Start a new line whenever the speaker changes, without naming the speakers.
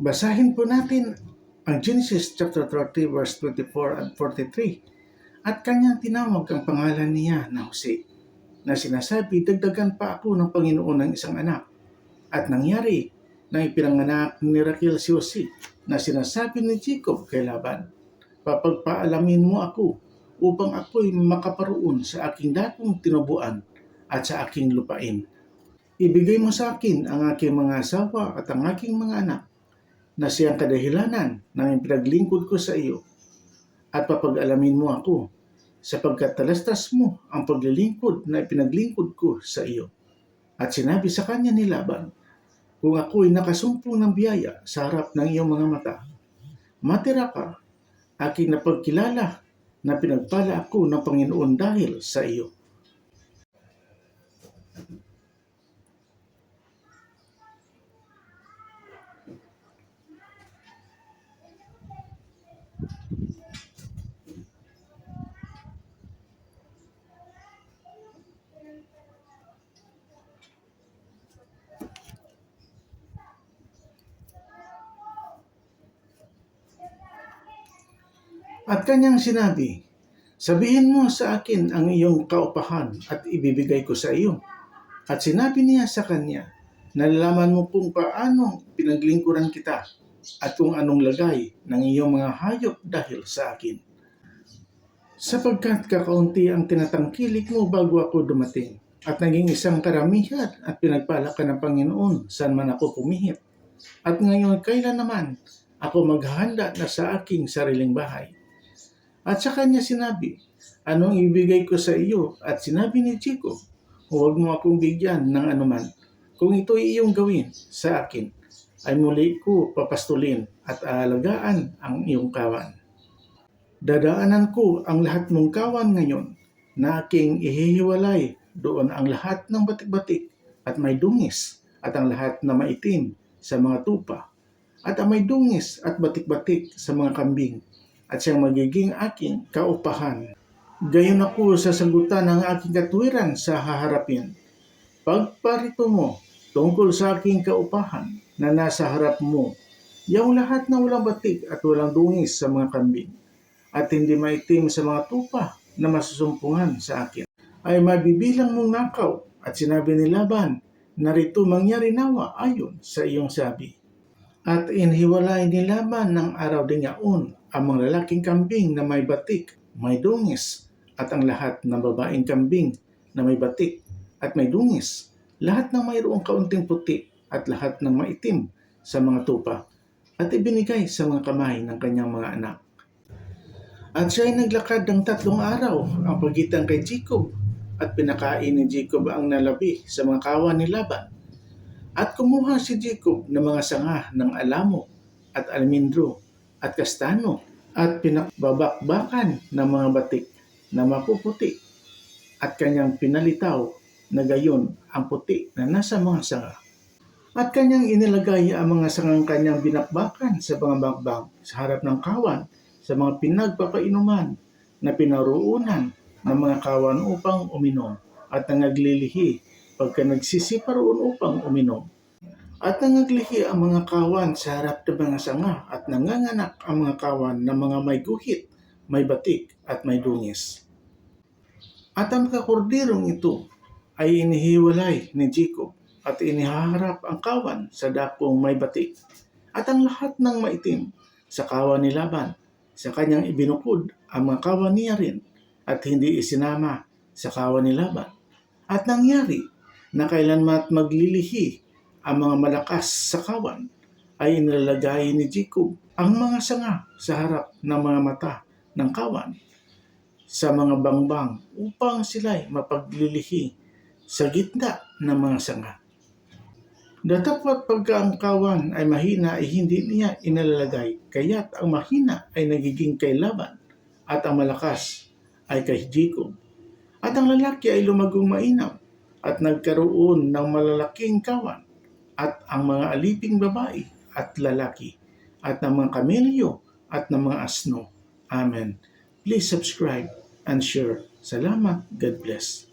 Basahin po natin ang Genesis chapter 30 verse 24 and 43. At kanyang tinawag ang pangalan niya na Jose, na sinasabi, dagdagan pa ako ng Panginoon ng isang anak. At nangyari na ipinanganak ni Rachel si Jose, na sinasabi ni Jacob kay Laban, papagpaalamin mo ako upang ako'y makaparoon sa aking dakong tinubuan at sa aking lupain. Ibigay mo sa akin ang aking mga asawa at ang aking mga anak, na siyang kadahilanan ng pinaglingkod ko sa iyo, at papag-alamin mo ako, sapagkat talastas mo ang paglilingkod na ipinaglingkod ko sa iyo. At sinabi sa kanya ni Laban, kung ako'y nakasumpong ng biyaya sa harap ng iyong mga mata, matira ka, aking napagkilala na pinagpala ako ng Panginoon dahil sa iyo. At kanyang sinabi, sabihin mo sa akin ang iyong kaupahan at ibibigay ko sa iyo. At sinabi niya sa kanya, nalalaman mo kung paano pinaglingkuran kita at kung anong lagay ng iyong mga hayop dahil sa akin. Sapagkat kakaunti ang tinatangkilik mo bago ako dumating, at naging isang karamihan at pinagpala ka ng Panginoon saan man ako pumihit. At ngayon kailan naman ako maghahanda na sa aking sariling bahay? At sa kanya sinabi, anong ibigay ko sa iyo? At sinabi ni Jacob, huwag mo akong bigyan ng anuman. Kung ito'y iyong gawin sa akin, ay muli ko papastulin at aalagaan ang iyong kawan. Dadaanan ko ang lahat mong kawan ngayon na aking ihihiwalay, doon ang lahat ng batik-batik at may dungis at ang lahat na maitim sa mga tupa at ang may dungis at batik-batik sa mga kambing, at siyang magiging aking kaupahan. Gayon ako sasagutan ng aking katwiran sa haharapin. Pagparito mo tungkol sa aking kaupahan na nasa harap mo, yung lahat na walang batik at walang dungis sa mga kambing, at hindi maitim sa mga tupa na masusumpungan sa akin, ay mabibilang mong nakaw. At sinabi ni Laban, narito mangyari nawa ayon sa iyong sabi. At inhiwalay ni Laban ng araw ding yaon ang mga lalaking kambing na may batik, may dungis, at ang lahat ng babaeng kambing na may batik at may dungis, lahat ng mayroong kaunting puti at lahat ng maitim sa mga tupa, at ibinigay sa mga kamay ng kanyang mga anak. At siya ay naglakad ng 3 araw ang pagitan kay Jacob, at pinakain ni Jacob ang nalabi sa mga kawan ni Laban. At kumuha si Jacob ng mga sanga ng alamo at almendro at kastano, at pinakbabakbakan ng mga batik na mapuputi, at kanyang pinalitaw na gayon ang puti na nasa mga sanga. At kanyang inilagay ang mga sangang kanyang binakbakan sa mga bakbak sa harap ng kawan, sa mga pinagpapainuman na pinaruunan ng mga kawan upang uminom, at nangaglilihi pagka nagsisipa roon upang uminom. At nangaglihi ang mga kawan sa harap ng mga sanga, at nanganganak ang mga kawan ng mga may guhit, may batik at may dungis. At ang kakorderong ito ay inihiwalay ni Jacob, at inihaharap ang kawan sa dakong may batik, at ang lahat ng maitim sa kawan ni Laban. Sa kanyang ibinukod ang mga kawan niya rin, at hindi isinama sa kawan ni Laban. At nangyari na kailanman maglilihi ang mga malakas sa kawan, ay inilalagay ni Jacob ang mga sanga sa harap ng mga mata ng kawan sa mga bangbang upang sila'y mapaglilihi sa gitna ng mga sanga. Datapwat pagka ang kawan ay mahina ay hindi niya inalalagay, kaya't ang mahina ay nagiging kay Laban at ang malakas ay kay Jacob. At ang lalaki ay lumagong mainam at nagkaroon ng malalaking kawan, at ang mga aliping babae at lalaki, at ng mga kamelyo at ng mga asno. Amen. Please subscribe and share. Salamat. God bless.